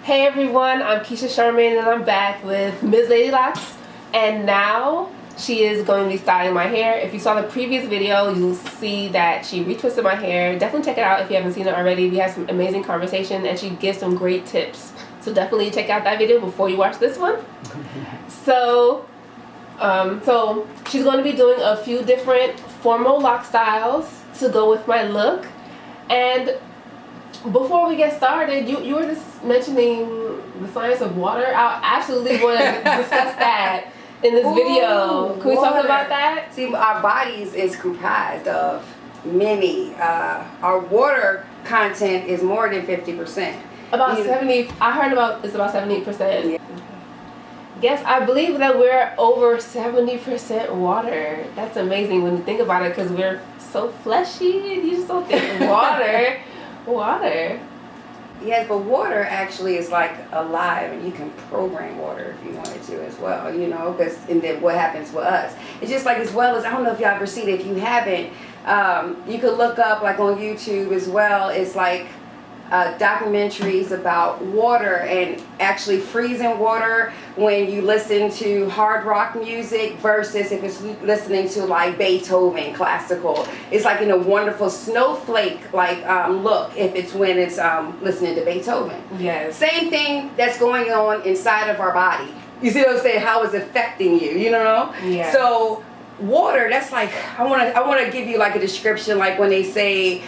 Hey everyone, I'm Keisha Charmaine and I'm back with MzLadyLox, and now she is going to be styling my hair. If you saw the previous video, you'll see that she retwisted my hair. Definitely check it out if you haven't seen it already. We had some amazing conversation and she gives some great tips. So definitely check out that video before you watch this one. So she's going to be doing a few different formal lock styles to go with my look. And before we get started, you were just mentioning the science of water. I absolutely want to discuss that in this video. Can we talk about that? See, our bodies is comprised of many. Our water content is more than 50%. About 70. I heard it's about 78%. Yeah. Yes, I believe that we're over 70% water. That's amazing when you think about it, because we're so fleshy and you just don't think water. Water. Yes, but water actually is like alive, and you can program water if you wanted to as well, you know, because and then what happens with us, it's just like, as well as, I don't know if y'all ever seen it. If you haven't, you could look up like on YouTube as well. It's like documentaries about water and actually freezing water when you listen to hard rock music versus if it's listening to like Beethoven classical. It's like in a wonderful snowflake like look if it's when it's listening to Beethoven. Yes. Same thing that's going on inside of our body. You see what I'm saying? How it's affecting you, you know? Yeah. So water, that's like, I want to give you like a description, like when they say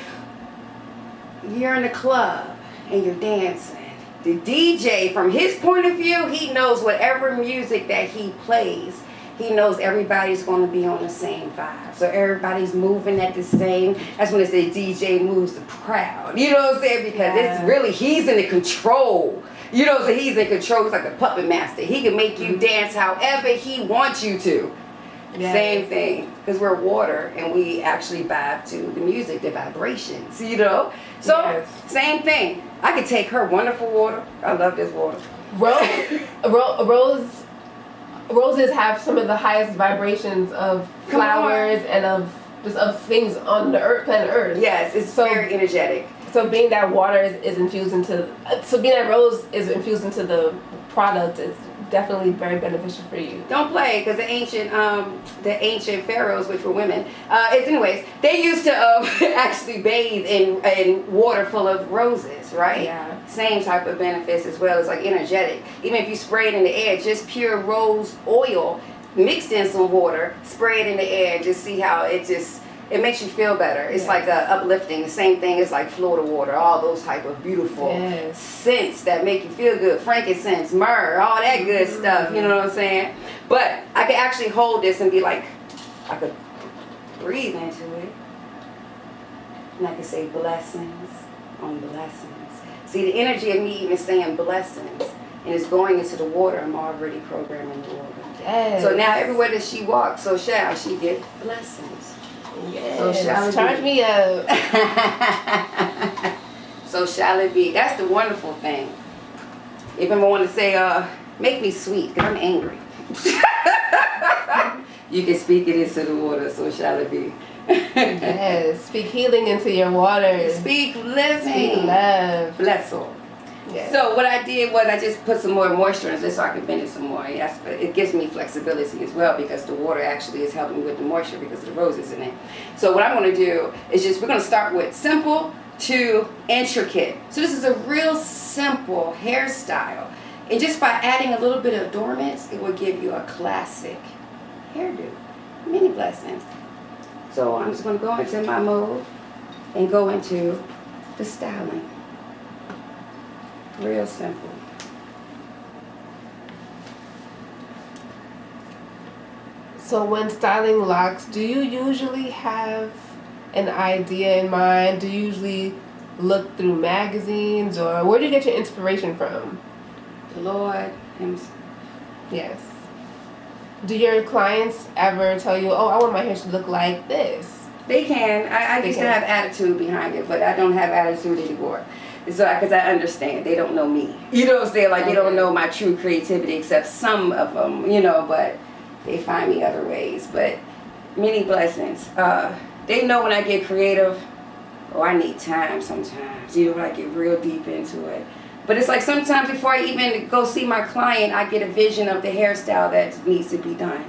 you're in a club and you're dancing. The DJ, from his point of view, he knows whatever music that he plays, he knows everybody's going to be on the same vibe. So everybody's moving at the same. That's when they say DJ moves the crowd. You know what I'm saying? Because it's really, he's in the control. You know, so he's in control. He's like a puppet master. He can make you dance however he wants you to. Yes. Same thing, because we're water and we actually vibe to the music, the vibrations, you know? So, same thing. I could take her wonderful water. I love this water. Roses have some of the highest vibrations of flowers and of things on the planet Earth. Yes, it's so very energetic. So being that water is infused into, being that rose is infused into the product is definitely very beneficial for you. Don't play, because the ancient pharaohs, which were women, anyways, they used to actually bathe in water full of roses, right? Yeah. Same type of benefits as well. It's like energetic. Even if you spray it in the air, just pure rose oil mixed in some water, spray it in the air, and just see how it makes you feel better. It's like uplifting. The same thing is like Florida water, all those type of beautiful scents that make you feel good. Frankincense, myrrh, all that good stuff. You know what I'm saying? But I could actually hold this and be like, I could breathe into it. And I could say blessings on blessings. See, the energy of me even saying blessings and it's going into the water, I'm already programming the water. Yes. So now everywhere that she walks, so shall she get blessings. Yes. So shall it Charge me up. So shall it be. That's the wonderful thing. If I want to say, make me sweet, because I'm angry. You can speak it into the water, so shall it be. Yes. Speak healing into your water. Speak living. Speak love. Bless all. Yes. So what I did was I just put some more moisture in this so I can bend it some more. Yes, but it gives me flexibility as well, because the water actually is helping with the moisture because of the roses in it. So what I'm going to do is we're going to start with simple to intricate. So this is a real simple hairstyle. And just by adding a little bit of adornments, it will give you a classic hairdo. Many blessings. So I'm just going to go into my mode and go into the styling. Real simple. So when styling locks, do you usually have an idea in mind? Do you usually look through magazines, or where do you get your inspiration from? The Lord himself. Yes. Do your clients ever tell you, oh, I want my hair to look like this? They can. I used to have attitude behind it, but I don't have attitude anymore. So, because I understand, they don't know me. You know what I'm saying? Like, they don't know my true creativity, except some of them, you know, but they find me other ways. But many blessings. They know when I get creative, oh, I need time sometimes. You know, when I get real deep into it. But it's like sometimes before I even go see my client, I get a vision of the hairstyle that needs to be done.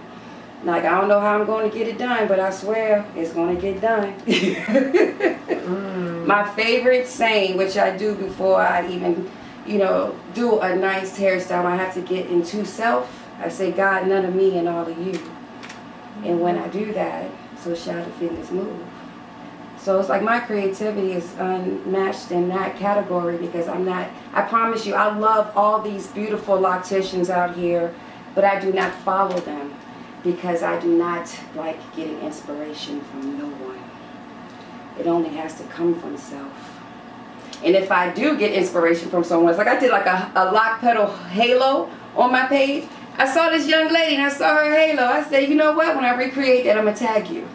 Like, I don't know how I'm going to get it done, but I swear it's going to get done. My favorite saying, which I do before I even, do a nice hairstyle, I have to get into self. I say, God, none of me and all of you. And when I do that, so shall the fitness move. So it's like my creativity is unmatched in that category because I promise you, I love all these beautiful locticians out here, but I do not follow them because I do not like getting inspiration from no one. It only has to come from self. And if I do get inspiration from someone, it's like I did like a lock pedal halo on my page. I saw this young lady and I saw her halo. I said, you know what? When I recreate that, I'm going to tag you.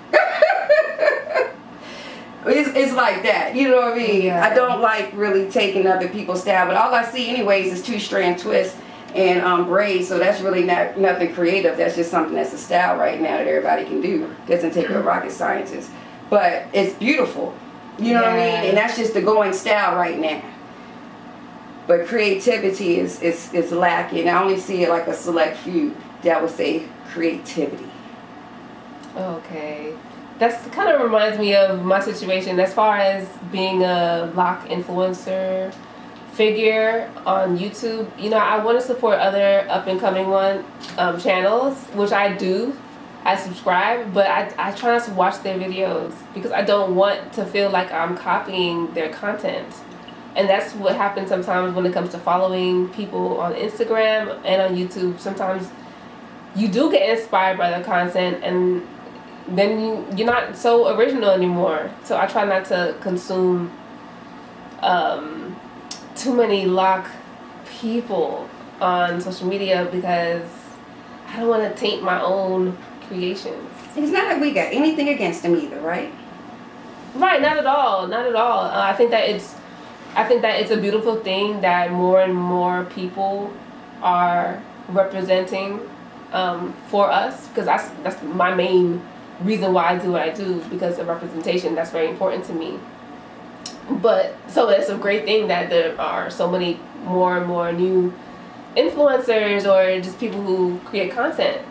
It's like that, you know what I mean? Yeah. I don't like really taking other people's style, but all I see anyways is 2-strand twists and braids, so that's really nothing creative. That's just something that's a style right now that everybody can do. Doesn't take a rocket scientist. But it's beautiful, you know what I mean? And that's just the going style right now. But creativity is lacking. I only see it like a select few that would say creativity. Okay. That kind of reminds me of my situation as far as being a lock influencer figure on YouTube. I want to support other up-and-coming channels, which I do. I subscribe, but I try not to watch their videos because I don't want to feel like I'm copying their content. And that's what happens sometimes when it comes to following people on Instagram and on YouTube. Sometimes you do get inspired by their content and then you're not so original anymore. So I try not to consume too many lock people on social media because I don't want to taint my own creations. It's not like we got anything against them either, right? Right, not at all. I think that it's a beautiful thing that more and more people are representing for us, because that's my main reason why I do what I do, because of representation. That's very important to me. But so it's a great thing that there are so many more and more new influencers or just people who create content.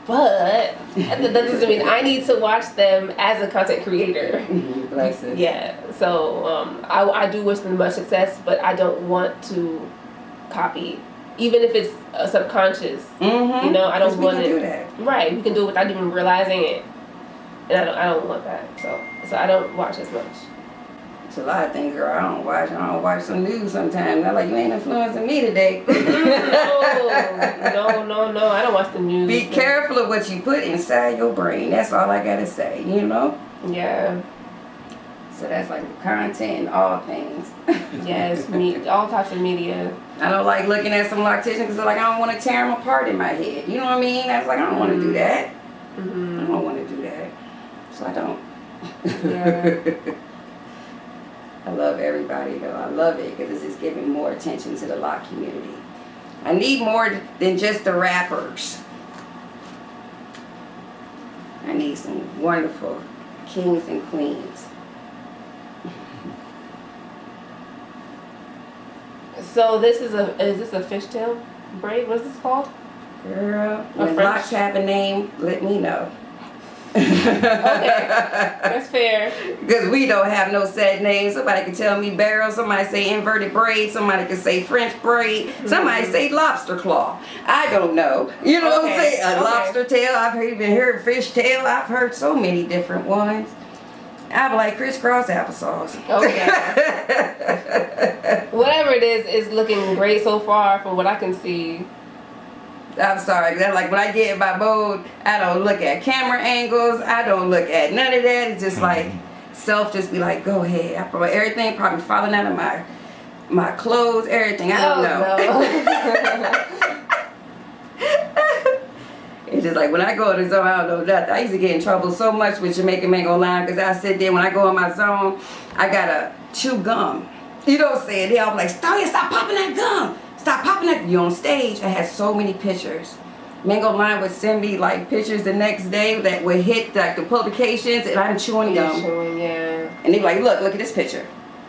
But that doesn't mean I need to watch them as a content creator. Bless it. Yeah. So I do wish them much success, but I don't want to copy, even if it's subconscious. Mm-hmm. I don't want to do that. Right. We can do it without even realizing it, and I don't want that. So I don't watch as much. It's a lot of things, girl. I don't watch some news sometimes. I'm like, you ain't influencing me today. No. I don't watch the news. Be careful of what you put inside your brain. That's all I gotta say, Yeah. So that's like content and all things. Yes, all types of media. I don't like looking at some locticians because I don't want to tear them apart in my head. You know what I mean? I was like, I don't want to do that. Mm-hmm. I don't want to do that. So I don't. Yeah. I love everybody though. I love it because it's just giving more attention to the lock community. I need more than just the rappers. I need some wonderful kings and queens. So is this a fishtail braid? What's this called? Girl, when locks have a name, let me know. Okay, that's fair. Because we don't have no set names. Somebody can tell me barrel, somebody say inverted braid, somebody can say French braid, somebody say lobster claw. I don't know. You know what I'm saying? A lobster tail, I've even heard fish tail, I've heard so many different ones. I'm like crisscross applesauce. Okay. Whatever it is looking great so far from what I can see. I'm sorry, like when I get in my mode, I don't look at camera angles, I don't look at none of that. It's just like self just be like, go ahead. I probably everything probably falling out of my clothes, everything. I don't know. It's just like when I go in the zone, I don't know nothing. I used to get in trouble so much with Jamaican Mango Lime because I sit there when I go in my zone, I gotta chew gum. You know what I'm saying? They all be like, stop popping that gum. Stop popping that. You on stage, I had so many pictures. Mango Line would send me like pictures the next day that would hit like the publications and I'm chewing gum. Yeah. And they be like, look at this picture.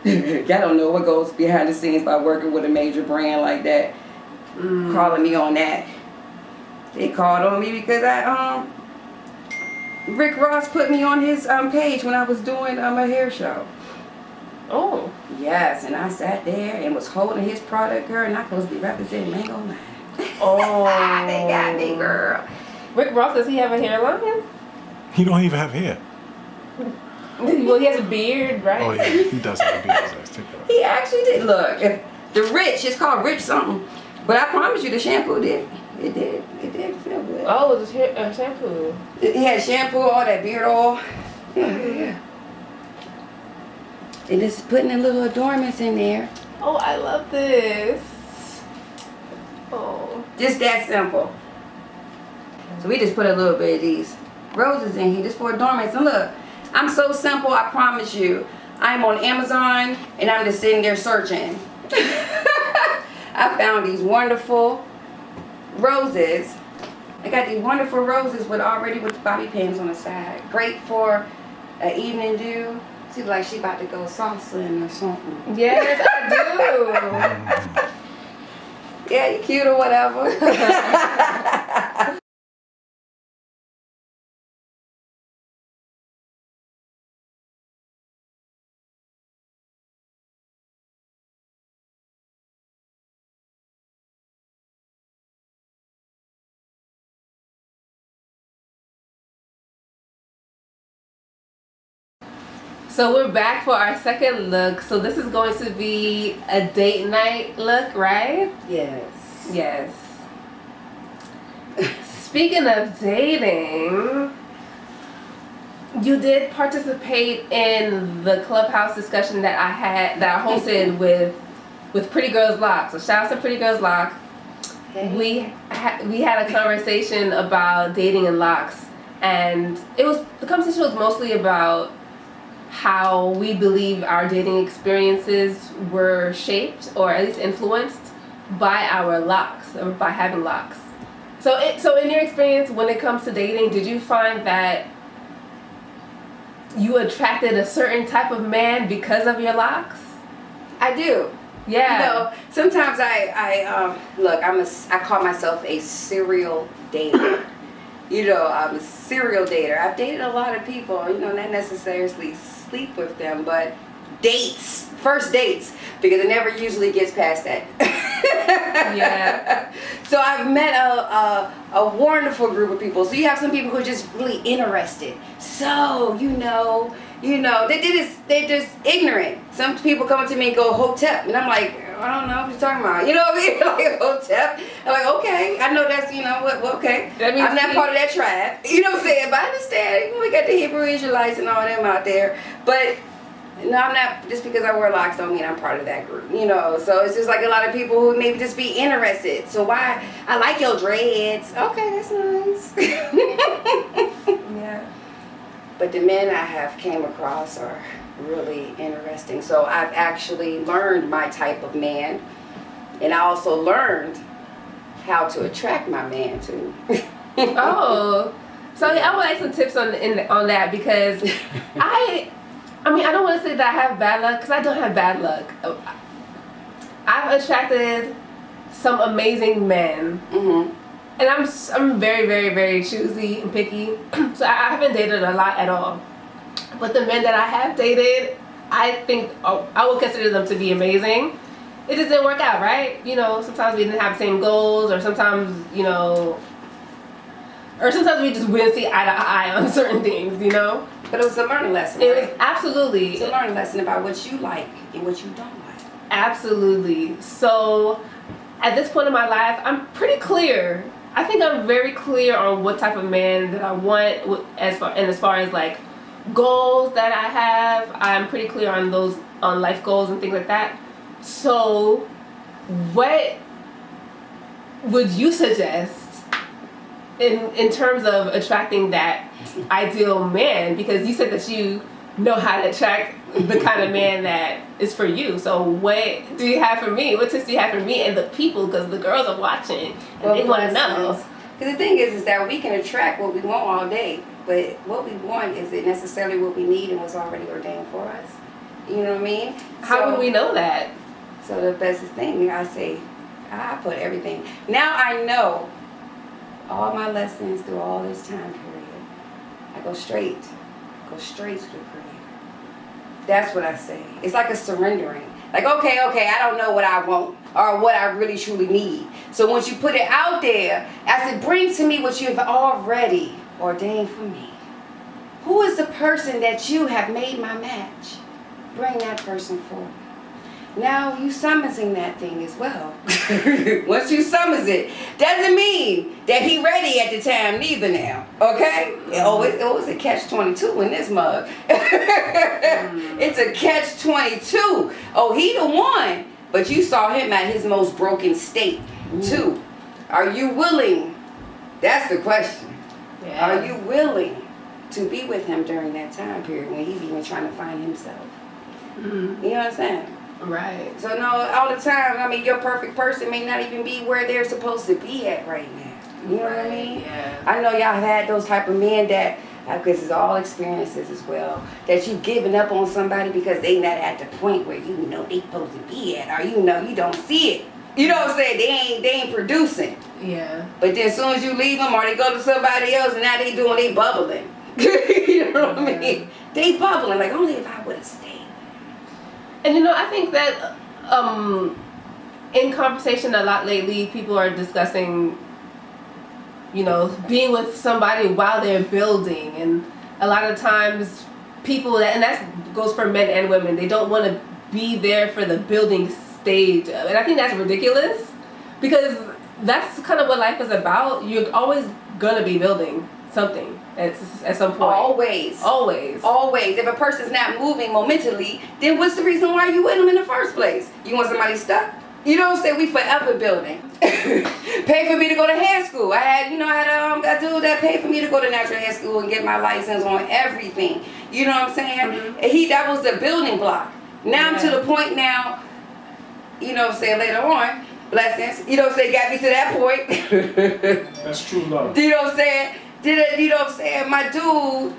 I don't know what goes behind the scenes by working with a major brand like that. Calling me on that. They called on me because Rick Ross put me on his page when I was doing a hair show. Oh. Yes, and I sat there and was holding his product, girl, and I supposed to be representing Mango Line. Oh. They got me, girl. Rick Ross, does he have a hairline? He don't even have hair. Well, he has a beard, right? Oh yeah, he does have a beard. He actually did. Look, if the Rich, it's called Rich something, but I promise you the shampoo did. It did feel good. Oh, it was shampoo. He had shampoo, all that beard oil. Yeah. And just putting the little adornments in there. Oh, I love this. Oh. Just that simple. So we just put a little bit of these roses in here just for adornments. And look, I'm so simple, I promise you. I'm on Amazon and I'm just sitting there searching. I found these wonderful roses. I got these wonderful roses already with bobby pins on the side. Great for an evening dew. She like she about to go salsa or something. Yes, I do. Yeah, you cute or whatever. So we're back for our second look. So this is going to be a date night look, right? Yes. Yes. Speaking of dating, you did participate in the Clubhouse discussion that I hosted with Pretty Girls LOCS. So shout out to Pretty Girls LOCS. Okay. We had a conversation about dating and LOCS, and the conversation was mostly about how we believe our dating experiences were shaped or at least influenced by our LOCS or by having LOCS. So in your experience when it comes to dating, did you find that you attracted a certain type of man because of your LOCS? I do. Yeah. You know, sometimes I call myself a serial dater. You know, I'm a serial dater. I've dated a lot of people, you know, not necessarily sleep with them, but dates, first dates, because it never usually gets past that. Yeah. So I've met a wonderful group of people. So you have some people who are just really interested. So, you know, they're just ignorant. Some people come up to me and go, Hotep, and I'm like, I don't know what you're talking about. You know what I mean? Like, Hotep. I'm like, okay, I know that's, you know, what, okay. That means I'm not part of that tribe. You know what I'm saying? But I understand. We got the Hebrew Israelites and all them out there. But no, I'm not, just because I wear locks don't mean I'm part of that group, you know. So it's just like a lot of people who maybe just be interested. So why, I like your dreads. Okay, that's nice. Yeah. But the men I have came across are really interesting. So I've actually learned my type of man, and I also learned how to attract my man too. Oh, so I would like some tips on that, because I mean, I don't want to say that I have bad luck, because I don't have bad luck. I've attracted some amazing men. Mm-hmm. And I'm very, very, very choosy and picky. So I haven't dated a lot at all. But the men that I have dated, I think I would consider them to be amazing. It just didn't work out, right? You know, sometimes we didn't have the same goals, or sometimes, you know, or sometimes we just wouldn't see eye to eye on certain things, you know? But it was a learning lesson, It right? was absolutely. It's a learning lesson about what you like and what you don't like. Absolutely. So at this point in my life, I'm pretty clear. I think I'm very clear on what type of man that I want, as far as like goals that I have. I'm pretty clear on those, on life goals and things like that. So what would you suggest in terms of attracting that ideal man? Because you said that you know how to attract the kind of man that is for you. So what do you have for me? What tips do you have for me and the people? Because the girls are watching and they want to know. Because the thing is that we can attract what we want all day, but what we want, is it necessarily what we need and what's already ordained for us? You know what I mean? How would we know that? So the best thing, I say, I put everything. Now I know all my lessons through all this time period. I go straight to the Creator. That's what I say. It's like a surrendering. Like, okay, I don't know what I want or what I really truly need. So once you put it out there, as it brings to me what you have already ordained for me. Who is the person that you have made my match? Bring that person forward. Now you summoning that thing as well. Once you summons it, doesn't mean that he ready at the time neither now. Okay? It always a catch-22 in this mug. It's a catch-22. Oh, he the one. But you saw him at his most broken state too. Are you willing? That's the question. Yeah. Are you willing to be with him during that time period when he's even trying to find himself? Mm-hmm. You know what I'm saying? Right. So no, all the time, I mean, your perfect person may not even be where they're supposed to be at right now. You know what I mean? Yeah. I know y'all have had those type of men that, because it's all experiences as well, that you've given up on somebody because they not at the point where you know they supposed to be at, or you know you don't see it. You know what I'm saying? They ain't producing. Yeah. But then as soon as you leave them, or they go to somebody else, and now they bubbling. You know what I mean? They bubbling like only if I would have stayed. And I think that in conversation a lot lately, people are discussing, being with somebody while they're building. And a lot of times people, and that goes for men and women, they don't want to be there for the building stage. And I think that's ridiculous because that's kind of what life is about. You're always going to be building something at some point. Always. If a person's not moving momentally, then what's the reason why you with them in the first place? You want somebody stuck? You know what I'm saying? We forever building. Pay for me to go to hair school. I had a dude that paid for me to go to natural hair school and get my license on everything. You know what I'm saying? Mm-hmm. That was the building block. Now I'm to the point now, later on, blessings, got me to that point. That's true love. You know what I'm saying? My dude,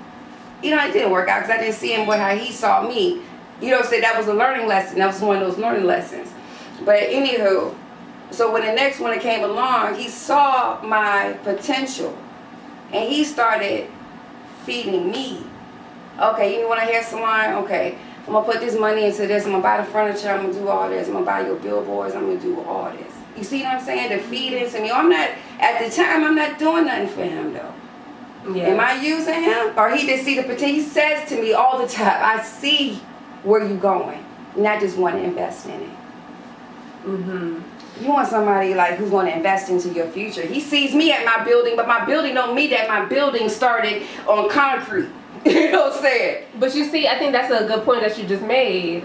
it didn't work out because I didn't see him how he saw me. That was a learning lesson. That was one of those learning lessons. But anywho, so when the next one came along, he saw my potential and he started feeding me. Okay, you want a hair salon? Okay, I'm going to put this money into this. I'm going to buy the furniture. I'm going to do all this. I'm going to buy your billboards. I'm going to do all this. You see what I'm saying? The feed into me. At the time, I'm not doing nothing for him though. Yeah. Am I using him? Or he just see the potential? He says to me all the time, I see where you're going. And I just want to invest in it. Mm-hmm. You want somebody who's going to invest into your future. He sees me at my building, but my building don't mean that my building started on concrete. You know what I'm saying? But you see, I think that's a good point that you just made.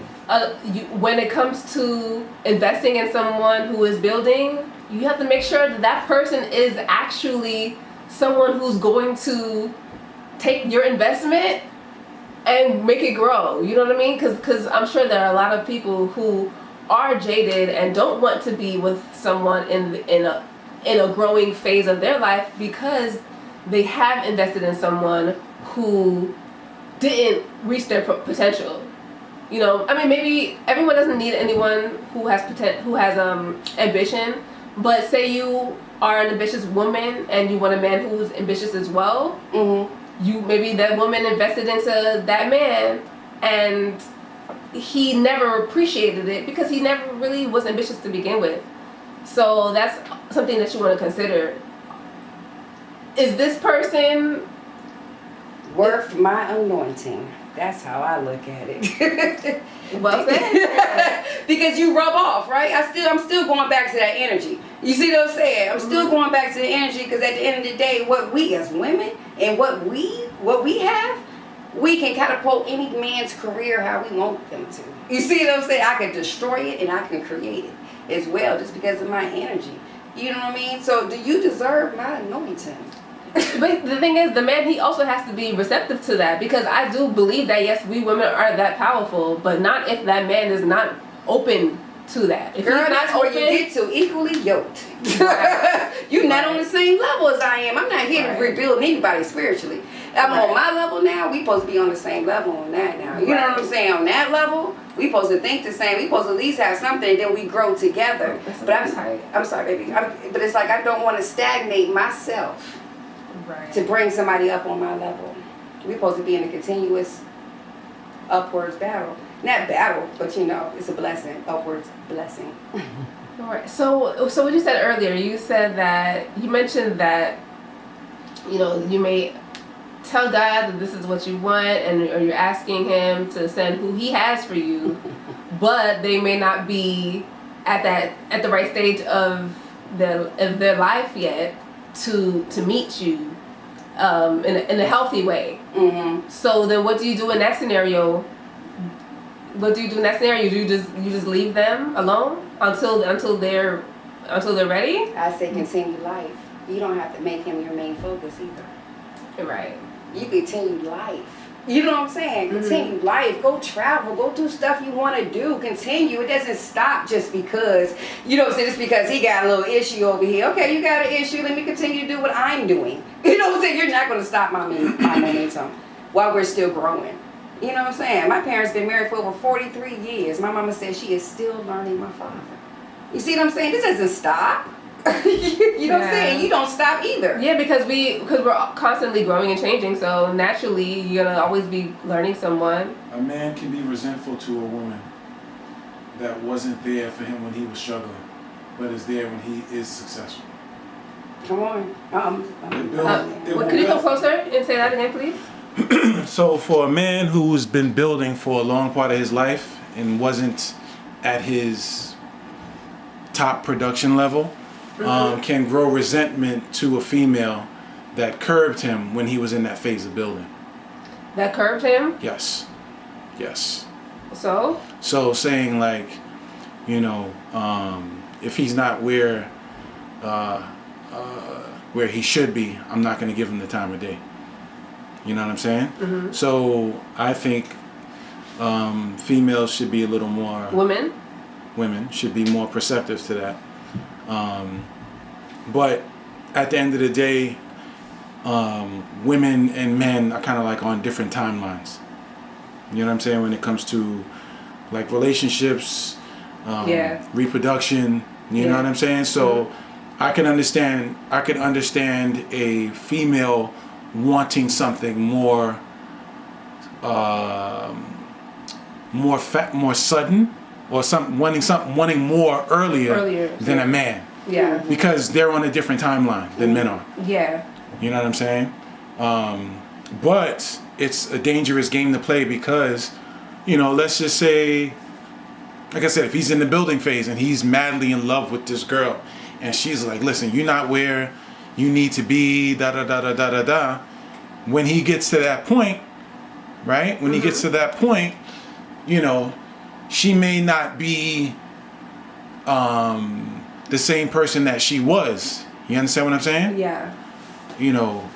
When it comes to investing in someone who is building, you have to make sure that person is actually someone who's going to take your investment and make it grow. You know what I mean? Because I'm sure there are a lot of people who are jaded and don't want to be with someone in a growing phase of their life because they have invested in someone who didn't reach their potential. Maybe everyone doesn't need anyone who has ambition, but say you are an ambitious woman and you want a man who's ambitious as well. Mm-hmm. Maybe that woman invested into that man and he never appreciated it because he never really was ambitious to begin with. So that's something that you want to consider. Is this person worth my anointing? That's how I look at it. Well said. Because you rub off, right? I'm still going back to that energy. You see what I'm saying? I'm still going back to the energy because at the end of the day, what we as women and what we have, we can catapult any man's career how we want them to. You see what I'm saying? I can destroy it and I can create it as well just because of my energy. You know what I mean? So do you deserve my anointing? But the thing is, the man, he also has to be receptive to that because I do believe that, yes, we women are that powerful, but not if that man is not open to that. If Girl, he's not that's open, where you get to, equally yoked. You're not on the same level as I am. I'm not here to rebuild anybody spiritually. I'm Right. on my level now. We supposed to be on the same level on that now. You know what I'm saying? On that level, we supposed to think the same. We supposed to at least have something. Then we grow together. But I'm sorry, baby. But it's like I don't want to stagnate myself Right. to bring somebody up on my level. We supposed to be in a continuous upwards battle. Not battle, but you know, it's a blessing. Upwards blessing. All right. So what you said earlier, you said that you mentioned that, you know, you may tell God that this is what you want, or you're asking Him to send who He has for you, but they may not be at the right stage of their life yet to meet you in a healthy way. Mm-hmm. So then, what do you do in that scenario? What do you do in that scenario? Do you just leave them alone until they're ready? I say continue life. You don't have to make him your main focus either. Right. You continue life. You know what I'm saying? Continue life. Go travel. Go do stuff you want to do. Continue. It doesn't stop just because, you know, just because he got a little issue over here. Okay, you got an issue. Let me continue to do what I'm doing. You know what I'm saying? You're not going to stop my momentum while we're still growing. You know what I'm saying? My parents been married for over 43 years. My mama said she is still learning my father. You see what I'm saying? This doesn't stop. You know what I'm saying? You don't stop either. Yeah, because we're constantly growing and changing, so naturally you're gonna always be learning someone. A man can be resentful to a woman that wasn't there for him when he was struggling, but is there when he is successful. Come on. Can you come closer and say that again, please? So for a man who's been building for a long part of his life and wasn't at his top production level, can grow resentment to a female that curbed him when he was in that phase of building. That curbed him? Yes. Yes. So saying like, you know, if he's not where he should be, I'm not going to give him the time of day. You know what I'm saying? Mm-hmm. So I think females should be a little more... Women should be more perceptive to that. But at the end of the day, women and men are kind of like on different timelines. You know what I'm saying? When it comes to like relationships, reproduction, you know what I'm saying? So I can understand a female wanting something more sudden, or wanting more earlier than a man. Yeah. Because they're on a different timeline than men are. Yeah. You know what I'm saying? But it's a dangerous game to play because, you know, let's just say, like I said, if he's in the building phase and he's madly in love with this girl and she's like, listen, you're not where you need to be, da-da-da-da-da-da-da. When he gets to that point, right? When he gets to that point, you know, she may not be the same person that she was. You understand what I'm saying? Yeah. You know,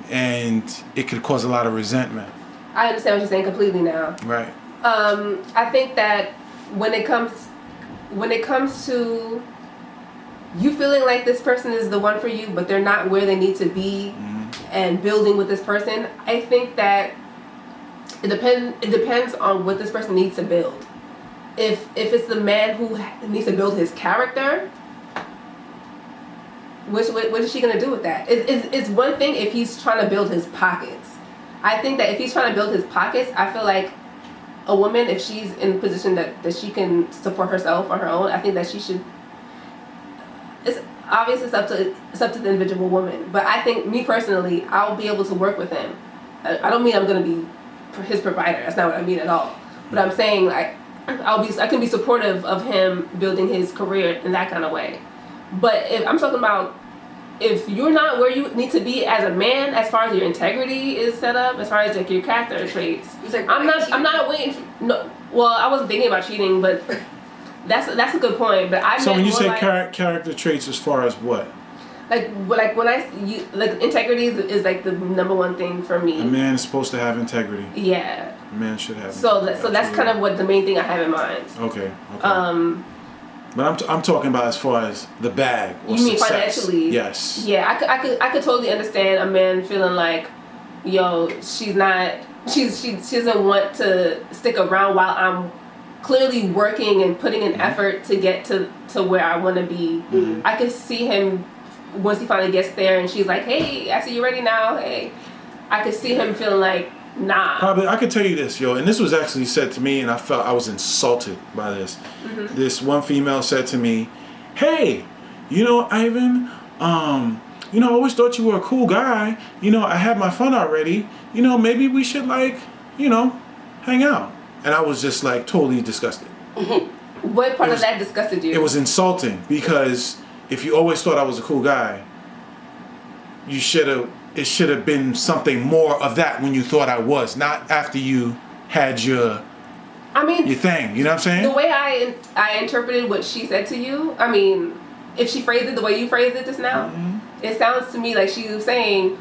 and it could cause a lot of resentment. I understand what you're saying completely now. Right. I think that when it comes to you feeling like this person is the one for you, but they're not where they need to be, and building with this person, I think that it depends on what this person needs to build. If it's the man who needs to build his character, what is she gonna do with that? It's one thing if he's trying to build his pockets. I think that if he's trying to build his pockets, I feel like a woman, if she's in a position that she can support herself on her own, I think that she should. It's obvious it's up to the individual woman, but I think, me personally, I'll be able to work with him. I don't mean I'm gonna be his provider. That's not what I mean at all. But I'm saying, like, I can be supportive of him building his career in that kind of way. But if I'm talking about, if you're not where you need to be as a man, as far as your integrity is set up, as far as like your character traits, I'm not waiting for, no. Well, I wasn't thinking about cheating, but that's a good point. But I so when you say like, character traits, as far as what? Like integrity is like the number one thing for me. A man is supposed to have integrity. Yeah. A man should have. So that's kind of what the main thing I have in mind. Okay. But I'm talking about as far as the bag. Or you mean success. financially? Yes. Yeah, I could totally understand a man feeling like yo, she doesn't want to stick around while I'm clearly working and putting an effort to get to where I want to be. Mm-hmm. I could see him once he finally gets there and she's like, hey, I see you ready now. Hey, I could see him feeling like, nah. Probably, I could tell you this, yo, and this was actually said to me, and I felt I was insulted by this. Mm-hmm. This one female said to me, hey, you know, Ivan, you know, I always thought you were a cool guy. You know, I had my fun already. You know, maybe we should, like, you know, hang out. And I was just, like, totally disgusted. What part of that disgusted you? It was insulting because if you always thought I was a cool guy, it should have been something more of that when you thought I was, not after you had your thing. You know what I'm saying? The way I interpreted what she said to you, I mean, if she phrased it the way you phrased it just now, it sounds to me like she was saying,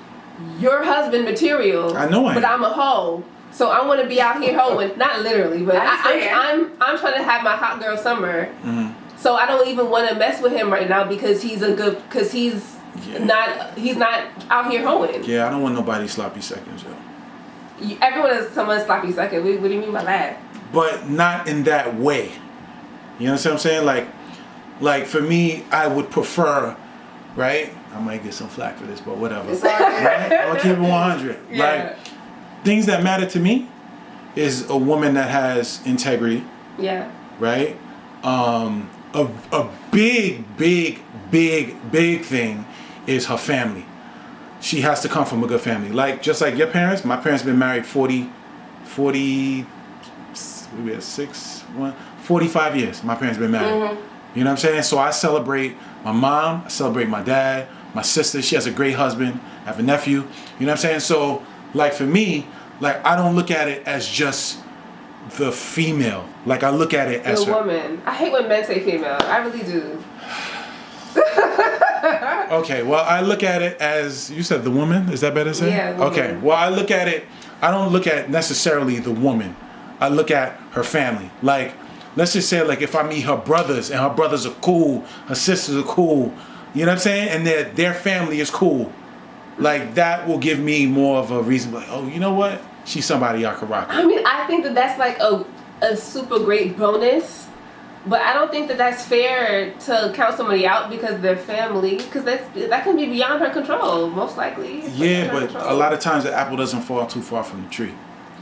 you're husband material. I know I but am. I'm a hoe. So I want to be out here hoeing, not literally, but I'm trying to have my hot girl summer. Mm-hmm. So I don't even want to mess with him right now because he's not out here hoeing. Yeah, I don't want nobody sloppy seconds, yo. Everyone is someone's sloppy second. What do you mean by that? But not in that way. You understand what I'm saying? Like for me, I would prefer, right? I might get some flack for this, but whatever. It's all right. Right? I'll keep it 100. Yeah. Like, things that matter to me is a woman that has integrity. Yeah. Right? A big thing is her family. She has to come from a good family. Like, just like your parents, my parents been married 45 years. My parents been married. Mm-hmm. You know what I'm saying? So I celebrate my mom, I celebrate my dad, my sister, she has a great husband, I have a nephew. You know what I'm saying? So, like for me, like I don't look at it as just the female. Like I look at it as the woman. I hate when men say female. I really do. Okay, well I look at it as, you said the woman? Is that better to say? Yeah. Okay, well I look at it, I don't look at necessarily the woman. I look at her family. Like, let's just say like if I meet her brothers and her brothers are cool, her sisters are cool, you know what I'm saying? And their family is cool. Like that will give me more of a reason, like, oh, you know what? She's somebody I could rock with. I mean, I think that's like a super great bonus, but I don't think that's fair to count somebody out because of their family, because that can be beyond her control, most likely. Yeah, but a lot of times the apple doesn't fall too far from the tree.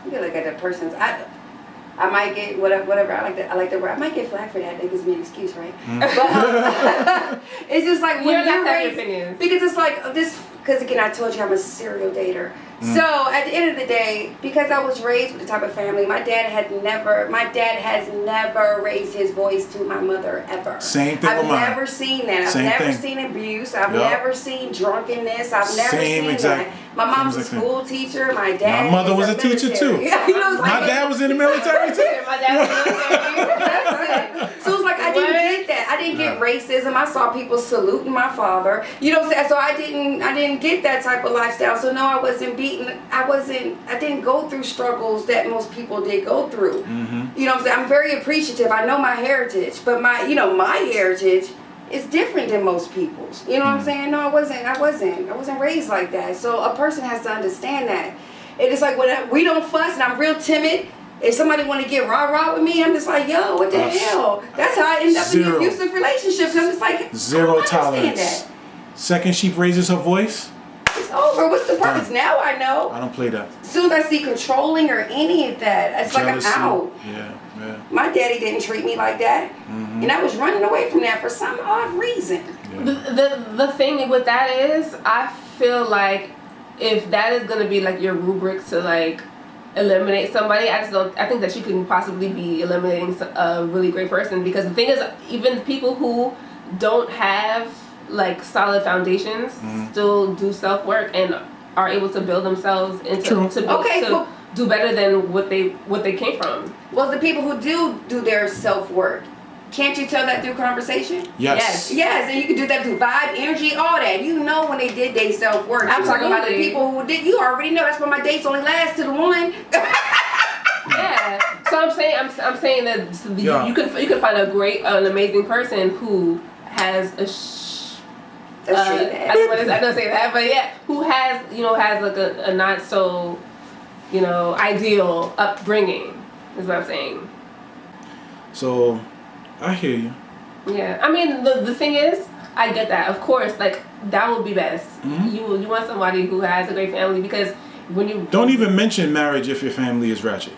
You can look at the person's. I might get whatever. I like the word. I might get flack for that. That gives me an excuse, right? But it's just like when you're raised, because it's like this. Because again, I told you I'm a serial dater. So at the end of the day, because I was raised with the type of family, my dad has never raised his voice to my mother ever. Same thing with mine. I've never seen that. I've never seen abuse. I've never seen drunkenness. I've never seen that. My mom's a school teacher. My dad. My mother was a teacher too. My dad was in the military too. My dad was in the military. So it's like I didn't get that. I didn't get racism. I saw people saluting my father. You know what I'm saying? So I didn't get that type of lifestyle. So no, I wasn't beaten. I didn't go through struggles that most people did go through. You know what I'm saying? I'm very appreciative. I know my heritage, but my heritage is different than most people's. You know what I'm saying? No, I wasn't raised like that. So a person has to understand that. It is like when we don't fuss and I'm real timid. If somebody want to get rah-rah with me, I'm just like, yo, what the hell? That's how I end up in abusive relationships. I'm just like, zero tolerance. Second she raises her voice, it's over. What's the purpose? Now I know. I don't play that. As soon as I see controlling or any of that, it's Jealousy. like I'm out. Yeah. My daddy didn't treat me like that. And I was running away from that for some odd reason. Yeah. The thing with that is, I feel like if that is going to be like your rubric to like eliminate somebody, I think that you can possibly be eliminating a really great person, because the thing is, even people who don't have like solid foundations still do self-work and are able to build themselves into to do better than what they came from. Well, the people who do their self-work, can't you tell that through conversation? Yes, and you can do that through vibe, energy, all that. You know when they did their self-work. I'm talking about the people who did. You already know. That's why my dates only last to the one. Yeah. So I'm saying that you can find an amazing person who has That's I don't say that, but yeah, who has like a not so, ideal upbringing is what I'm saying. So, I hear you. Yeah, I mean the thing is, I get that. Of course, like that would be best. You want somebody who has a great family, because when you don't even mention marriage if your family is ratchet.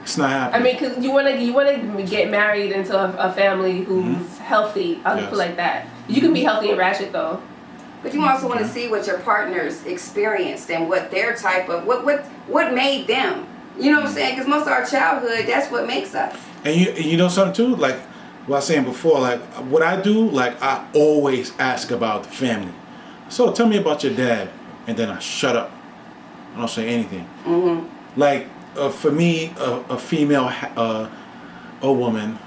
It's not happening. I mean, because you want to get married into a family who's healthy. I'll put it like that. You can be healthy and ratchet though. But you also want to see what your partners experienced and what their type of what made them. You know what I'm saying? Because most of our childhood, that's what makes us. And you know something too, like what I was saying before, like what I do, like I always ask about the family. So tell me about your dad, and then I shut up. I don't say anything. Like for me, a female, a woman,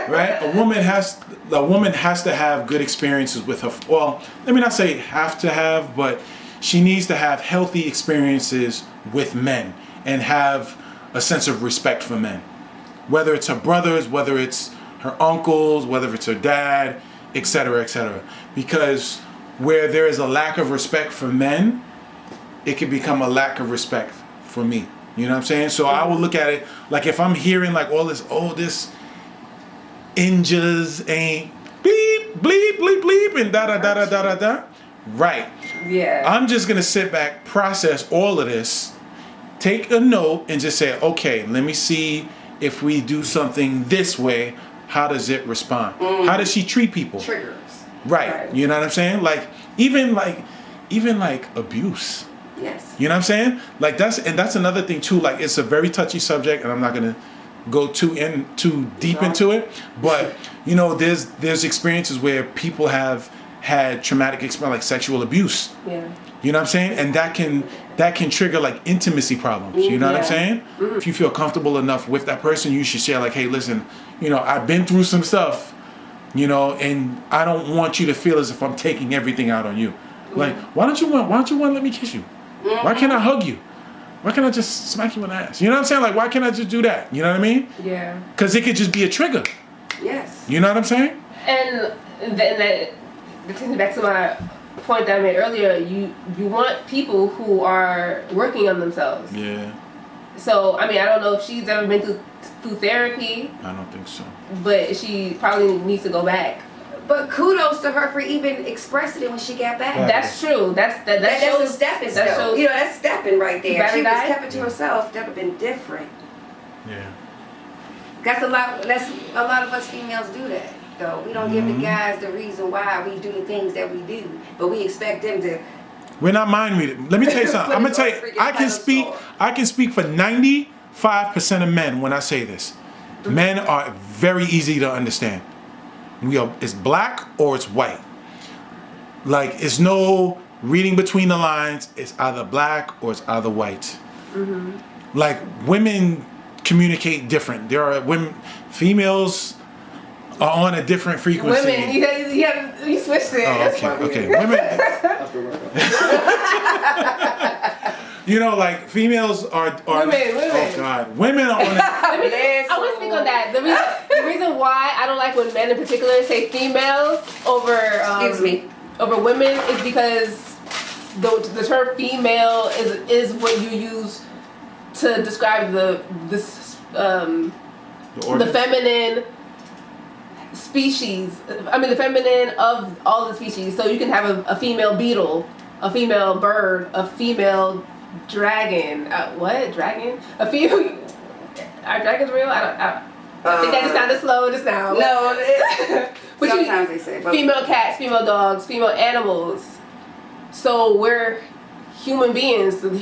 right? A woman has to have good experiences with her. Well, let me not say have to have, but she needs to have healthy experiences with men and have a sense of respect for men. Whether it's her brothers, whether it's her uncles, whether it's her dad, etc., etc. Because where there is a lack of respect for men, it can become a lack of respect for me. You know what I'm saying? So I will look at it like if I'm hearing like all this, this injas ain't bleep, bleep, bleep, bleep, and da da da da da da da. Right. Yeah. I'm just gonna sit back, process all of this, take a note, and just say, okay, let me see if we do something this way, how does it respond? How does she treat people? Triggers. Right. You know what I'm saying? Like even like abuse. Yes. You know what I'm saying? Like that's another thing too. Like it's a very touchy subject, and I'm not gonna go too deep into it. But there's experiences where people have had traumatic experience, like sexual abuse. Yeah. You know what I'm saying? And that can trigger like intimacy problems. You know what I'm saying? If you feel comfortable enough with that person, you should share like, hey, listen, I've been through some stuff, and I don't want you to feel as if I'm taking everything out on you. Like, why don't you want to let me kiss you? Why can't I hug you? Why can't I just smack you in the ass? You know what I'm saying? Like, why can't I just do that? You know what I mean? Yeah. Because it could just be a trigger. Yes. You know what I'm saying? And then that brings me back to my point that I made earlier. You want people who are working on themselves. Yeah. So, I mean, I don't know if she's ever been through therapy. I don't think so. But she probably needs to go back. But kudos to her for even expressing it when she got back. Right. That's true. That's a stepping stone. shows, That's stepping right there. If she die? just kept it to herself, that would have been different. Yeah. That's a lot of us females do that, though. We don't give the guys the reason why we do the things that we do, but we expect them to. We're not mind reading. Let me tell you something. I'm gonna tell you. I can speak for 95% of men when I say this. Men are very easy to understand. It's black or it's white. Like it's no reading between the lines. It's either black or it's either white. Like women communicate different. There are females are on a different frequency. Women, you switched it. Oh, okay. Women. Like females are women. Oh God, women are on. I want to speak on that. The reason why I don't like when men in particular say females over over women is because the term female is what you use to describe the feminine species. I mean the feminine of all the species. So you can have a female beetle, a female bird, a female dragon. What? Dragon? A female. Are dragons real? I think that just sounded slow just now. No. But sometimes they say. Female cats, female dogs, female animals. So we're human beings. So the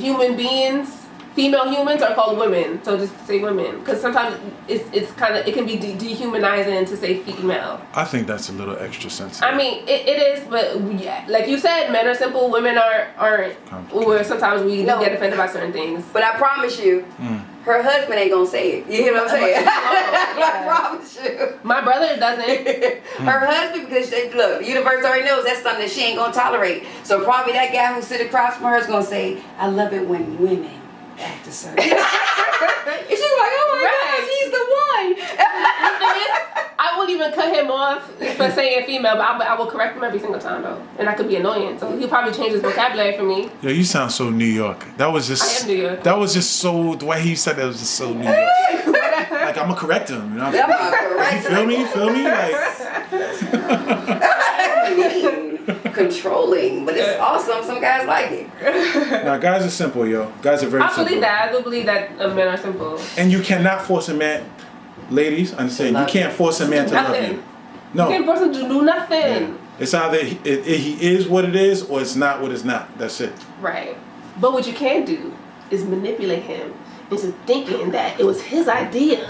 female humans are called women. So just say women, because sometimes it can be dehumanizing to say female. I think that's a little extra sensitive. I mean, it is, but like you said, men are simple, women aren't. Where sometimes we get offended by certain things. But I promise you, her husband ain't gonna say it. You hear what I'm saying? I promise you. My brother doesn't. Her husband, because the universe already knows that's something that she ain't gonna tolerate. So probably that guy who sit across from her is gonna say, "I love it when women act a certain." And she's like, "Oh my God, he's the one." The thing is, I I wouldn't even cut him off for saying female, but I will correct him every single time though, and I could be annoying. So he'll probably change his vocabulary for me. Yo, you sound so New York. That was just. I am New York. That was just so. The way he said that was just so New York. Like I'm gonna correct him. You know? I'm gonna correct You feel me? Feel me? Like. Controlling, but it's awesome. Some guys like it. Now, guys are simple, yo. Guys are very simple. I believe that. I do believe that men are simple. And you cannot force a man. Ladies, understand? You can't force a man to love you. No. You can't force him to do nothing. Yeah. It's either he is what it is, or it's not what it's not. That's it. Right. But what you can do is manipulate him into thinking that it was his idea.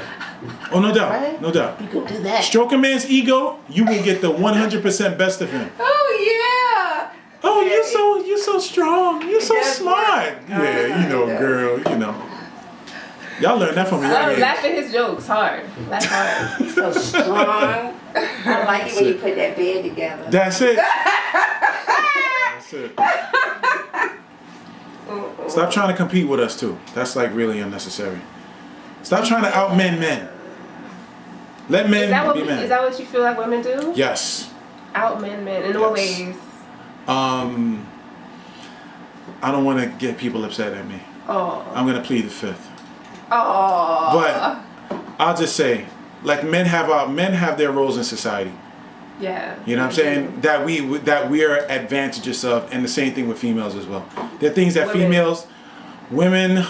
Oh, no doubt. Right? No doubt. You can do that. Stroke a man's ego, you will get the 100% best of him. Oh yeah. Oh, you're so strong. You're so smart. Yeah, you know, girl, you know. Y'all learned that from me. I laugh at his jokes hard. Laugh hard. He's so strong. I like it when you put that bed together. That's it. That's it. Stop trying to compete with us too. That's like really unnecessary. Stop trying to outmen men. Let men be men. Is that what you feel like women do? Yes. Outmen men. In what ways? I don't want to get people upset at me. Oh. I'm gonna plead the fifth. Oh. But I'll just say, like men have their roles in society. Yeah. You know what I'm saying? That we are advantageous of, and the same thing with females as well. There are things that women.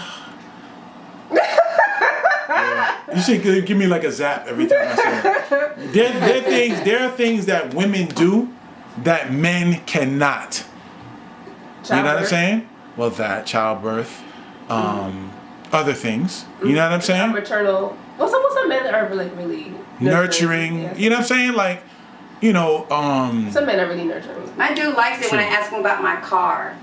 Yeah. You should give me like a zap every time I say that. There are things that women do that men cannot. Childbirth. You know what I'm saying? Well, that childbirth, other things. You know what I'm saying? Maternal. Well, some men are like really nurturing. Yes. You know what I'm saying? Like, you know, some men are really nurturing. My dude likes it when I ask him about my car.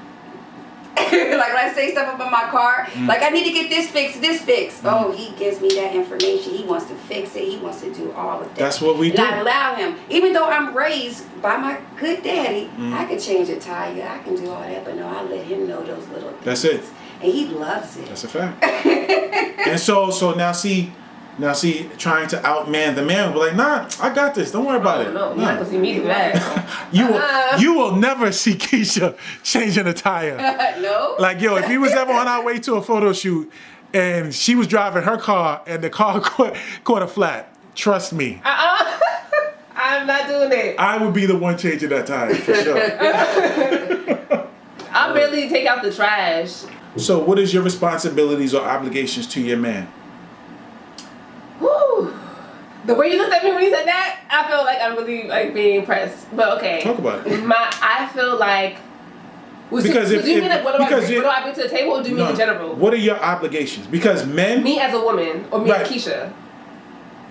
Like when I say stuff about my car, like I need to get this fixed. Oh, he gives me that information. He wants to fix it. He wants to do all of that. That's what we do. And I allow him. Even though I'm raised by my good daddy, I can change a tire. I can do all that. But no, I let him know those little things. That's it. And he loves it. That's a fact. And so now see, trying to outman the man will be like, nah, I got this. Don't worry about it. No, you're not gonna see me do that. You will never see Keisha changing a tire. No. Like, yo, if he was ever on our way to a photo shoot and she was driving her car and the car caught a flat, trust me. I'm not doing it. I would be the one changing that tire for sure. I'll barely take out the trash. So what is your responsibilities or obligations to your man? Woo. The way you looked at me when you said that, I feel like I'm really like being impressed. But okay. Talk about it. I feel like. What do you mean? What do I bring to the table, or do you mean in general? What are your obligations? Because men. Me as a woman, or me as Keisha.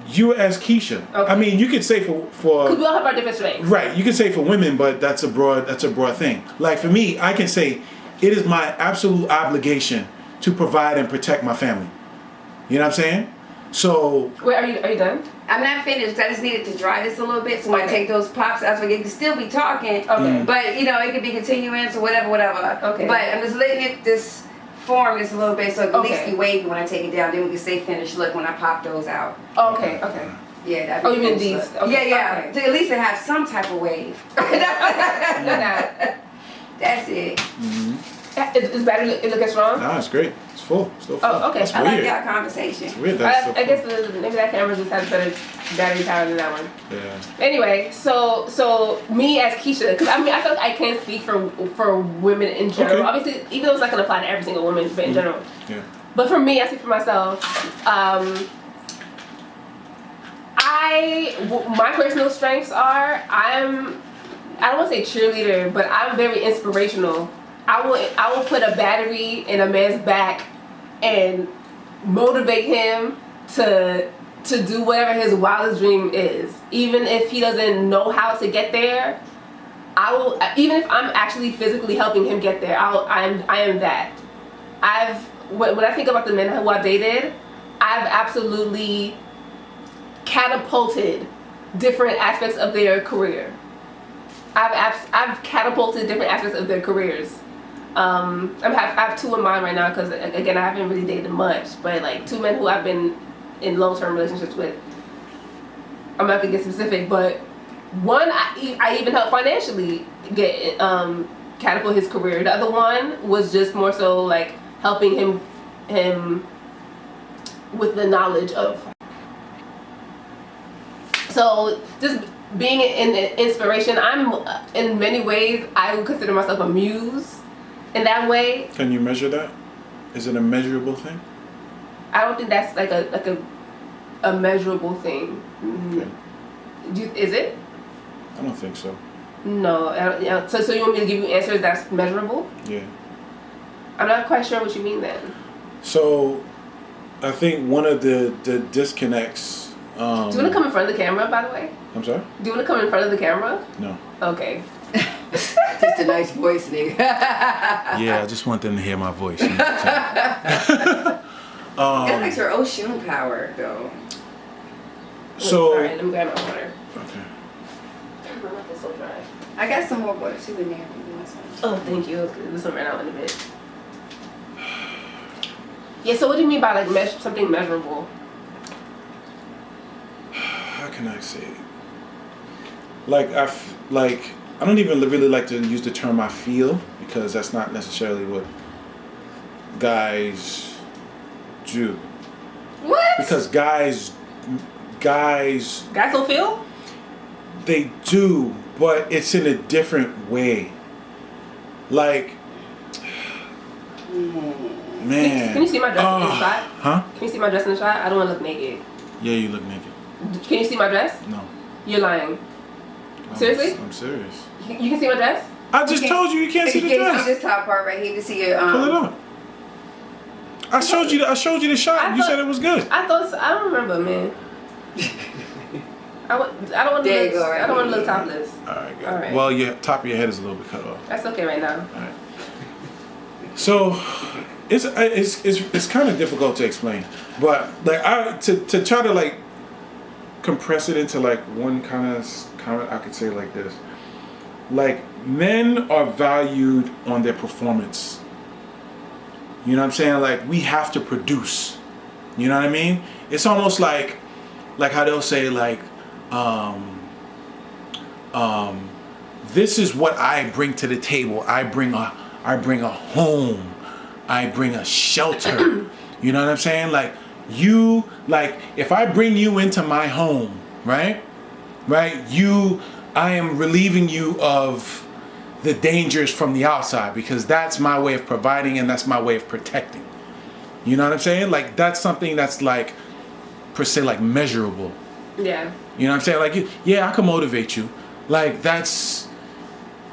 You as Keisha. Okay. I mean, you could say for. Because we all have our different strengths. Right. You can say for women, but that's a broad thing. Like for me, I can say it is my absolute obligation to provide and protect my family. You know what I'm saying? So. Wait, are you done? I'm not finished. I just needed to dry this a little bit, so when I take those pops out, so you can still be talking. Okay. But you know, it could be continuance or whatever. Okay. But I'm just letting it just form this a little bit, so it can at least be wavy when I take it down. Then we can say finished look when I pop those out. Okay. Yeah. That'd be you mean these? Okay. Yeah. Okay. To at least have some type of wave. That's it. Mm-hmm. Is battery looking strong? No, it's great. It's full. Still full. Oh, okay. That's I weird. like our conversation. It's weird. I guess maybe that camera just has better battery power than that one. Yeah. Anyway, so me as Keisha, because I mean I feel like I can't speak for women in general. Okay. Obviously, even though it's not gonna apply to every single woman, but in general. Yeah. But for me, I speak for myself. My personal strengths are I don't want to say cheerleader, but I'm very inspirational. I will put a battery in a man's back and motivate him to do whatever his wildest dream is. Even if he doesn't know how to get there, I will. Even if I'm actually physically helping him get there, I am that. When I think about the men who I've dated, I've absolutely catapulted different aspects of their career. I've catapulted different aspects of their careers. I have two in mind right now because again I haven't really dated much, but like two men who I've been in long-term relationships with. I'm not gonna get specific, but one I even helped financially get catapult his career. The other one was just more so like helping him with the knowledge of. So just being an inspiration, I'm in many ways I would consider myself a muse in that way. Can you measure that? Is it a measurable thing? I don't think that's like a measurable thing. Okay. Is it? I don't think so. No. So you want me to give you answers that's measurable? Yeah. I'm not quite sure what you mean then. So, I think one of the disconnects. Do you want to come in front of the camera, by the way? I'm sorry? Do you want to come in front of the camera? No. Okay. Just a nice voice, nigga. Yeah, I just want them to hear my voice. You know what I'm That's like your ocean power, though. So. Sorry, let me grab my water. Okay. My mouth is so dry. I got some more water too in there. If you want some. Oh, thank you. This one ran out in a bit. Yeah, so what do you mean by like something measurable? How can I say it? Like I don't even really like to use the term I feel, because that's not necessarily what guys do. What? Because guys Don't feel? they do, but it's in a different way. Like, man. Can you see my dress in the shot? Huh? Can you see my dress in the shot? I don't want to look naked. Yeah, you look naked. Can you see my dress? No. You're lying. Seriously? I'm serious. You can see my dress? I just told you can't see You the can't dress. see this top part right here. You can see your Pull it up. I showed you the shot. You said it was good. I don't remember, man. I don't want to There you look. go, right I don't want to here. look topless. All right, good. All right. Well, your top of your head is a little bit cut off. That's okay right now. All right. So, it's kind of difficult to explain, but like to try to like compress it into like one kind of comment, I could say like this: like men are valued on their performance. You know what I'm saying? Like we have to produce. You know what I mean? It's almost like how they'll say like, this is what I bring to the table. I bring a home. I bring a shelter. You know what I'm saying? Like you, like if I bring you into my home, right? I am relieving you of the dangers from the outside, because that's my way of providing and that's my way of protecting. You know what I'm saying? Like that's something that's like per se like measurable. Yeah. You know what I'm saying? Like yeah, I can motivate you. Like that's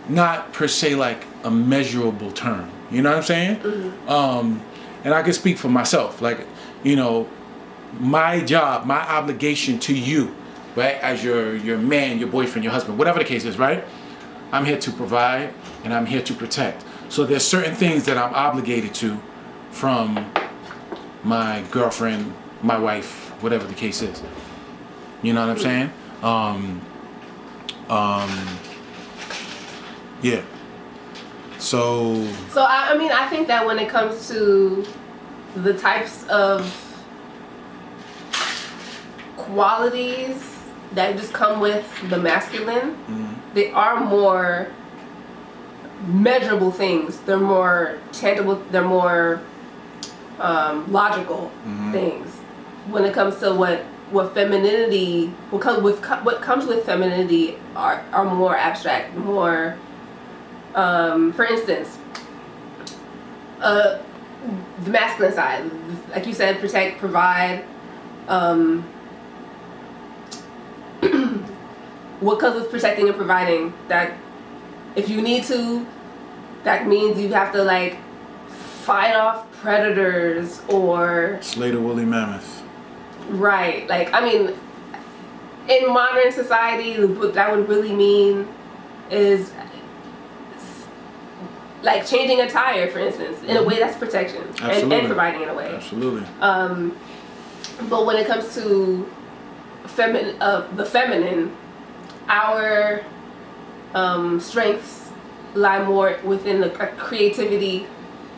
not per se like a measurable term. You know what I'm saying? Mm-hmm. And I can speak for myself. Like, you know, my job, my obligation to you, right, as your man, your boyfriend, your husband, whatever the case is, right? I'm here to provide and I'm here to protect. So there's certain things that I'm obligated to from my girlfriend, my wife, whatever the case is. You know what I'm saying? Yeah. So I mean, I think that when it comes to the types of qualities that just come with the masculine, they are more measurable things. They're more tangible. They're more logical things. When it comes to what femininity, what comes with femininity are more abstract, more. For instance, the masculine side, like you said, protect, provide. What comes with protecting and providing? That if you need to, that means you have to like fight off predators or slay the woolly mammoth. Right. Like I mean, in modern society, what that would really mean is like changing a tire, for instance, in a way that's protection and providing in a way. Absolutely. But when it comes to the feminine, our strengths lie more within the creativity.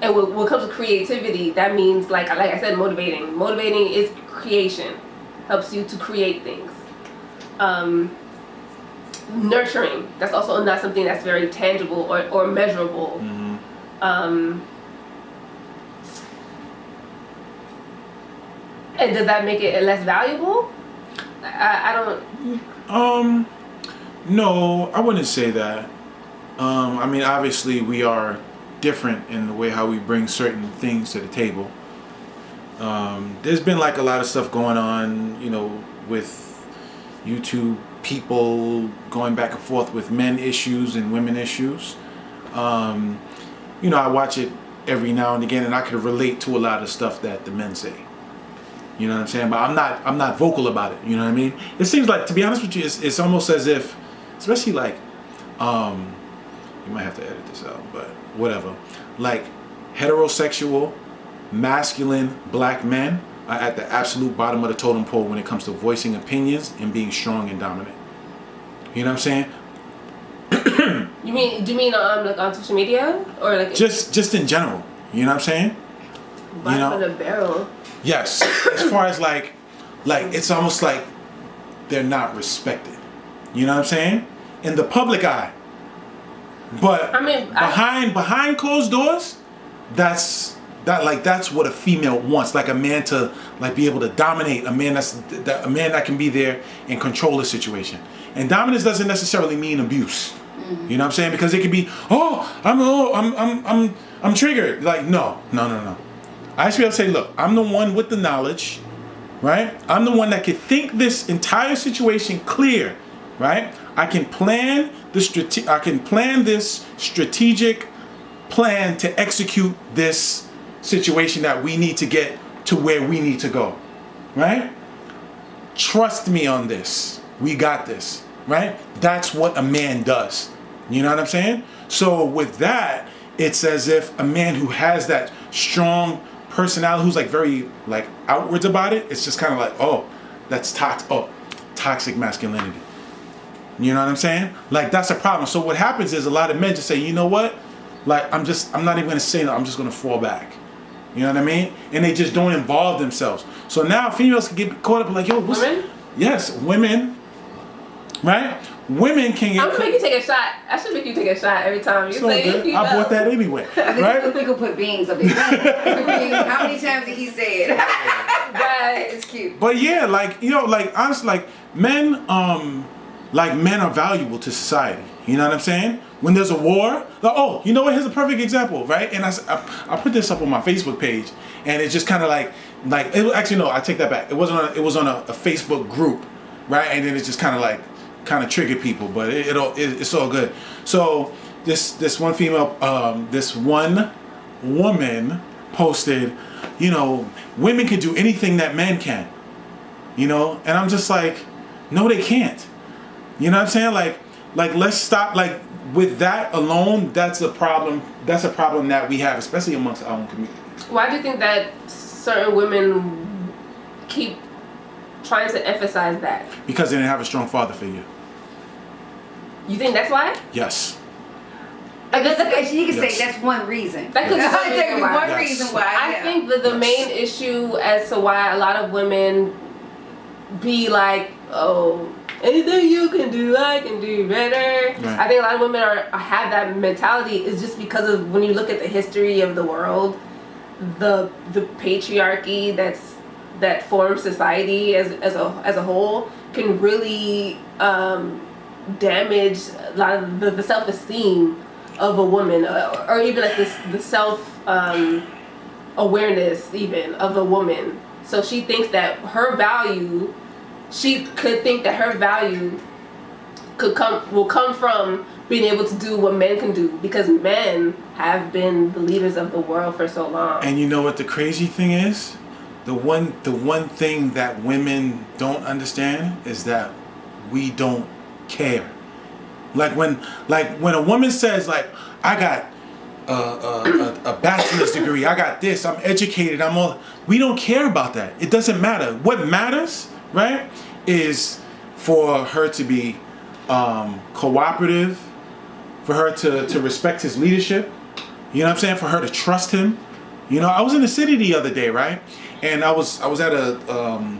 And what comes with creativity, that means like I said, motivating. Motivating is creation, helps you to create things. nurturing. That's also not something that's very tangible or measurable. And does that make it less valuable? I don't. No, I wouldn't say that. I mean, obviously, we are different in the way how we bring certain things to the table. There's been like a lot of stuff going on, you know, with YouTube people going back and forth with men issues and women issues. You know, I watch it every now and again, and I could relate to a lot of stuff that the men say. You know what I'm saying? But I'm not vocal about it. You know what I mean? It seems like, to be honest with you, it's almost as if, especially like, you might have to edit this out, but whatever. Like heterosexual, masculine black men are at the absolute bottom of the totem pole when it comes to voicing opinions and being strong and dominant. You know what I'm saying? Do you mean like on social media or like just in general? You know what I'm saying? Bottom of the barrel. Yes. As far as like it's almost like they're not respected. You know what I'm saying? In the public eye. But I mean, behind closed doors, that's what a female wants. Like a man to like be able to dominate. A man that can be there and control the situation. And dominance doesn't necessarily mean abuse. You know what I'm saying? Because it could be, I'm triggered. Like no. I should be able to say, look, I'm the one with the knowledge, right? I'm the one that can think this entire situation clear, right? I can plan this strategic plan to execute this situation that we need to get to where we need to go, right? Trust me on this. We got this, right? That's what a man does. You know what I'm saying? So with that, it's as if a man who has that strong personality, who's like very like outwards about it, it's just kind of like, oh, that's toxic masculinity. You know what I'm saying? Like that's a problem. So what happens is a lot of men just say, you know what? Like I'm not even gonna say that. I'm just gonna fall back. You know what I mean? And they just don't involve themselves. So now females can get caught up like, yo, what's... Women? Yes, women. Right? Women can get... I'm gonna make you take a shot. I should make you take a shot every time you say it. I bought that anyway. Right? We could put beans up there. How many times did he say it? Right. It's cute. But yeah, like, you know, like honestly, like men are valuable to society. You know what I'm saying? When there's a war, like, you know what? Here's a perfect example, right? And I put this up on my Facebook page, and it's just kind of like actually no, I take that back. It was on a Facebook group, right? And then it just kind of triggered people, but it's all good. So this one female, this one woman posted, you know, women can do anything that men can, you know, and I'm just like, no, they can't. You know what I'm saying? Like let's stop. Like with that alone, that's a problem. That's a problem that we have, especially amongst our own community. Why do you think that certain women keep trying to emphasize that? Because they didn't have a strong father figure. You think that's why? Yes. You can say that's one reason. That could be one reason why. I think that the main issue as to why a lot of women be like, oh, anything you can do, I can do better. Right. I think a lot of women have that mentality is just because of when you look at the history of the world, the patriarchy that forms society as a whole can really damage a lot of the self-esteem of a woman, or even like the self awareness even of a woman. So she thinks that her value. She could think that her value will come from being able to do what men can do, because men have been the leaders of the world for so long. And you know what the crazy thing is? The one thing that women don't understand is that we don't care. Like when a woman says like, I got a bachelor's degree, I got this, I'm educated, we don't care about that. It doesn't matter. What matters, right, is for her to be cooperative, for her to respect his leadership, you know what I'm saying, for her to trust him. You know, I was in the city the other day, right, and I was at a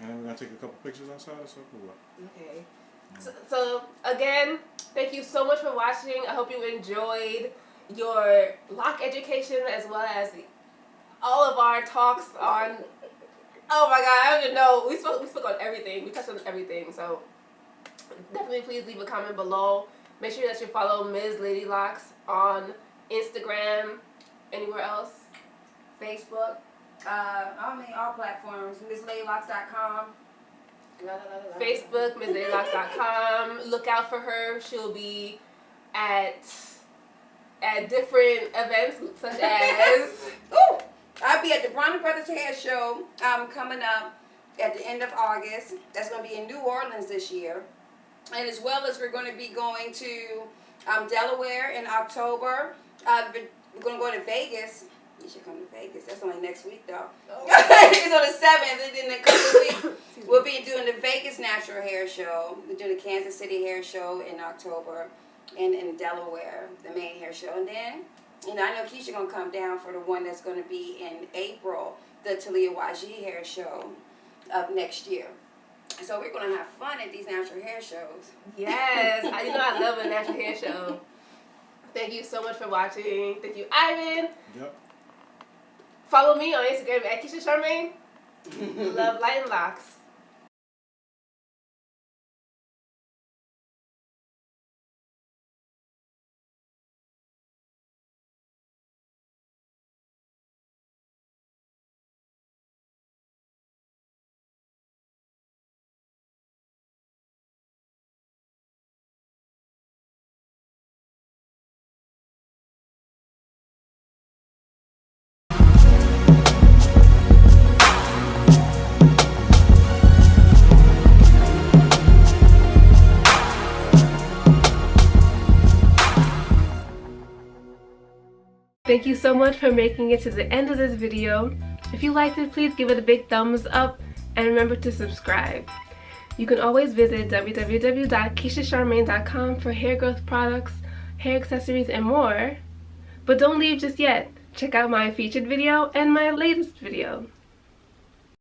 And then we're gonna take a couple pictures outside or something. What? Okay. So again, thank you so much for watching. I hope you enjoyed your lock education as well as all of our talks on. Oh my God, I don't even know. We spoke on everything. We touched on everything. So definitely please leave a comment below. Make sure that you follow MzLadyLox on Instagram. Anywhere else? Facebook. All platforms. MzLadyLox.com. Facebook, MzLadyLox.com. Look out for her. She'll be at different events such as. Ooh, I'll be at the Bronner Brothers Hair Show coming up at the end of August. That's going to be in New Orleans this year. And as well as we're going to be going to Delaware in October. We're going to go to Vegas. You should come to Vegas. That's only next week, though. Oh. It's on the 7th, and then in a couple of weeks, we'll be doing the Vegas Natural Hair Show. We're doing the Kansas City Hair Show in October, and in Delaware, the main hair show. And then, I know Keisha going to come down for the one that's going to be in April, the Talia YG Hair Show of next year. So we're going to have fun at these natural hair shows. Yes, I love a natural hair show. Thank you so much for watching. Thank you, Ivan. Yep. Follow me on Instagram at Keisha Charmaine. Love, light, and locks. Thank you so much for making it to the end of this video. If you liked it, please give it a big thumbs up and remember to subscribe. You can always visit www.KeishaCharmaine.com for hair growth products, hair accessories, and more. But don't leave just yet. Check out my featured video and my latest video.